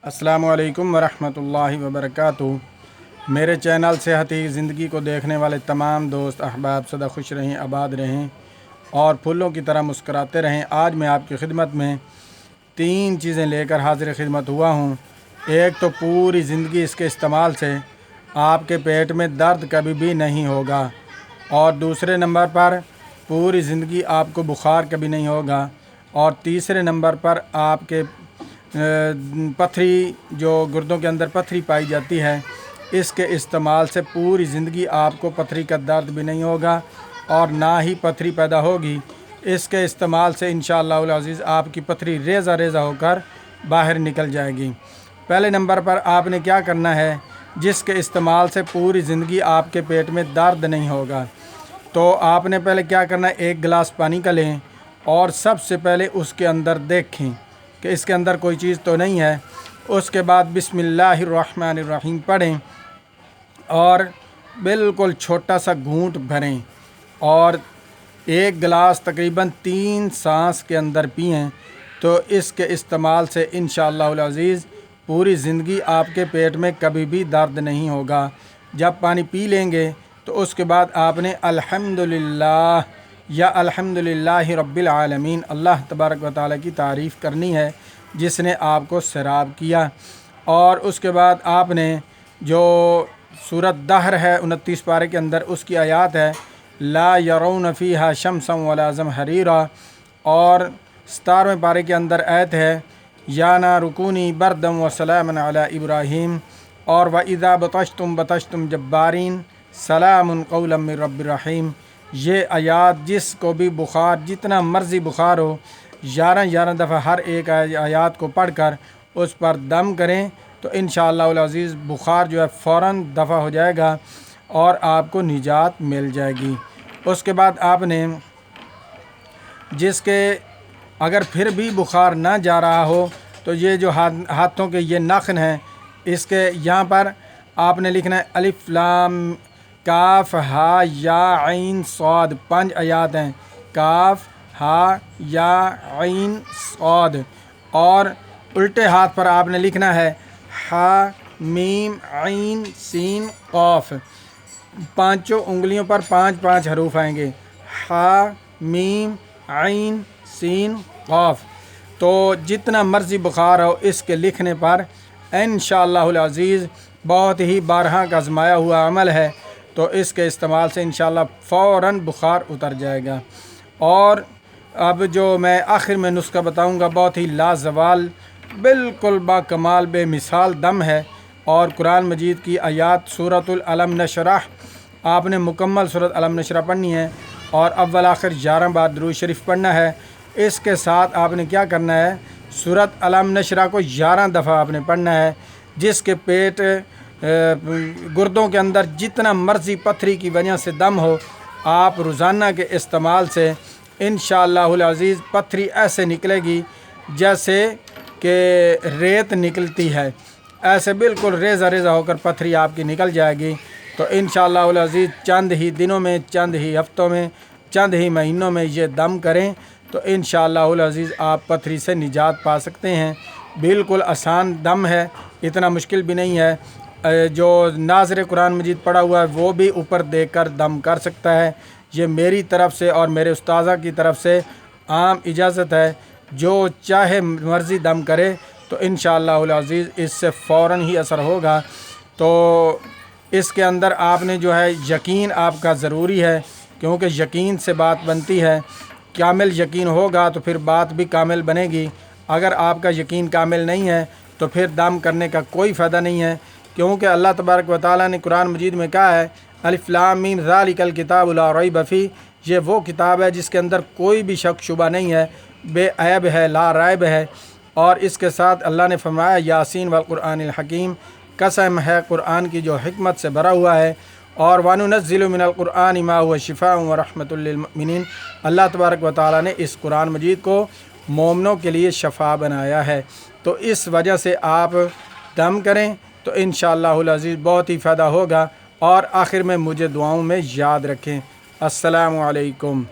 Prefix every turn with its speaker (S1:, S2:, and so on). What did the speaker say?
S1: अस्सलामुअलैकुम वरहमतुल्लाहि वबरकातुहू। मेरे चैनल सेहती ज़िंदगी को देखने वाले तमाम दोस्त अहबाब सदा खुश रहें, आबाद रहें और फूलों की तरह मुस्कराते रहें। आज मैं आपकी खिदमत में 3 चीज़ें लेकर हाजिर खिदमत हुआ हूँ। एक तो पूरी ज़िंदगी इसके इस्तेमाल से आपके पेट में दर्द कभी भी नहीं होगा, और दूसरे नंबर पर पूरी ज़िंदगी आपको बुखार कभी नहीं होगा, और तीसरे नंबर पर आपके पथरी, जो गुर्दों के अंदर पथरी पाई जाती है, इसके इस्तेमाल से पूरी ज़िंदगी आपको पथरी का दर्द भी नहीं होगा और ना ही पथरी पैदा होगी। इसके इस्तेमाल से इंशाअल्लाह अज़ीज़ आपकी पथरी रेज़ा रेज़ा होकर बाहर निकल जाएगी। पहले नंबर पर आपने क्या करना है, जिसके इस्तेमाल से पूरी ज़िंदगी आपके पेट में दर्द नहीं होगा। तो आपने पहले क्या करना है, 1 गिलास पानी का लें और सबसे पहले उसके अंदर देखें कि इसके अंदर कोई चीज़ तो नहीं है। उसके बाद बिस्मिल्लाहिर्रहमानिर्रहीम पढ़ें और बिल्कुल छोटा सा घूंट भरें और 1 गिलास तकरीबन 3 सांस के अंदर पिएं। तो इसके इस्तेमाल से इंशाअल्लाह अज़ीज़ पूरी ज़िंदगी आपके पेट में कभी भी दर्द नहीं होगा। जब पानी पी लेंगे तो उसके बाद आपने अल्हम्दुलिल्लाह या अल्हम्दुलिल्लाहि रब्बिल आलमीन, अल्लाह तबारक व तआला की तारीफ़ करनी है जिसने आपको सैराब किया। और उसके बाद आपने जो सूरत दहर है 29 पारे के अंदर, उसकी आयत है ला यरौन फ़ीहा शम्सन वला ज़महरीरा, और 17वें पारे के अंदर आयत है या नारुकूनी बरदम व सलामन अला इब्राहीम, और व इज़ा बतश्तुम जब्बारीन सलामुन क़ौलन मिर रब्बिर रहीम। ये आयात जिसको भी बुखार, जितना मर्ज़ी बुखार हो, 11 दफ़ा हर एक आयात को पढ़कर उस पर दम करें तो इंशाअल्लाह अज़ीज़ बुखार जो है फ़ौरन दफ़ा हो जाएगा और आपको निजात मिल जाएगी। उसके बाद आपने जिसके अगर फिर भी बुखार ना जा रहा हो तो ये जो हाथों के ये नखन हैं, इसके यहाँ पर आपने लिखना है अलिफ लाम काफ हा या आइन सौद। 5 आयात हैं, काफ हा या आइन सौद, और उल्टे हाथ पर आपने लिखना है हा मीम आइन सीन क़ाफ। 5 उंगलियों पर 5 हरूफ आएंगे, हा मीम आइन सीन क़ाफ। तो जितना मर्ज़ी बुखार हो, इसके लिखने पर इंशाअल्लाह अज़ीज़ बहुत ही बारहा का आज़माया हुआ अमल है, तो इसके इस्तेमाल से इंशाअल्लाह फ़ौरन बुखार उतर जाएगा। और अब जो मैं आखिर में नुस्खा बताऊंगा बहुत ही लाजवाल, बिल्कुल बाकमाल बेमिसाल दम है, और कुरान मजीद की आयात सूरतुल अलम नशरह, आपने मुकम्मल सूरत अलम नशरह पढ़नी है और अव्वल आखिर 11 बार दुरूद शरीफ पढ़ना है। इसके साथ आपने क्या करना है, सूरत अलम नशरह को 11 दफ़ा आपने पढ़ना है। जिसके पेट गुर्दों के अंदर जितना मर्ज़ी पथरी की वजह से दम हो, आप रोज़ाना के इस्तेमाल से इंशाअल्लाह अज़ीज़ पथरी ऐसे निकलेगी जैसे कि रेत निकलती है, ऐसे बिल्कुल रेज़ा रेज़ा होकर पथरी आपकी निकल जाएगी। तो इंशाअल्लाह अज़ीज़ चंद ही दिनों में, चंद ही हफ्तों में, चंद ही महीनों में ये दम करें तो इंशाअल्लाह अज़ीज़ आप पथरी से निजात पा सकते हैं। बिल्कुल आसान दम है, इतना मुश्किल भी नहीं है। जो नाज़िर कुरान मजीद पढ़ा हुआ है वो भी ऊपर देखकर दम कर सकता है। ये मेरी तरफ़ से और मेरे उस्ताज़ा की तरफ़ से आम इजाज़त है, जो चाहे मर्ज़ी दम करे तो इंशाअल्लाह अज़ीज़ इससे फ़ौरन ही असर होगा। तो इसके अंदर आपने जो है यकीन आपका ज़रूरी है, क्योंकि यकीन से बात बनती है। कामिल यकीन होगा तो फिर बात भी कामिल बनेगी। अगर आपका यकीन कामिल नहीं है तो फिर दम करने का कोई फ़ायदा नहीं है, क्योंकि अल्लाह तबारक व तआला ने कुरान मजीद में कहा है अलिफ लाम मीम ज़ालिकल किताबु ला रैब फ़ीह, ये वो किताब है जिसके अंदर कोई भी शक शुबा नहीं है, बेअयब है, ला रैब है। और इसके साथ अल्लाह ने फरमाया यासीन वल क़ुरआनिल हकीम, कसम है कुरान की जो हिकमत से भरा हुआ है, और वनुनज़्ज़िलु मिनल क़ुरआनि मा हुवा शिफ़ाउन व रहमतुल लिल मुमिनीन। अल्लाह तबारक व तआला ने इस कुरान मजीद को मोमिनों के लिए शफ़ा बनाया है। तो इस वजह से आप दम करें तो इंशाअल्लाह अज़ीज़ बहुत ही फ़ायदा होगा। और आखिर में मुझे दुआओं में याद रखें। अस्सलामु अलैकुम।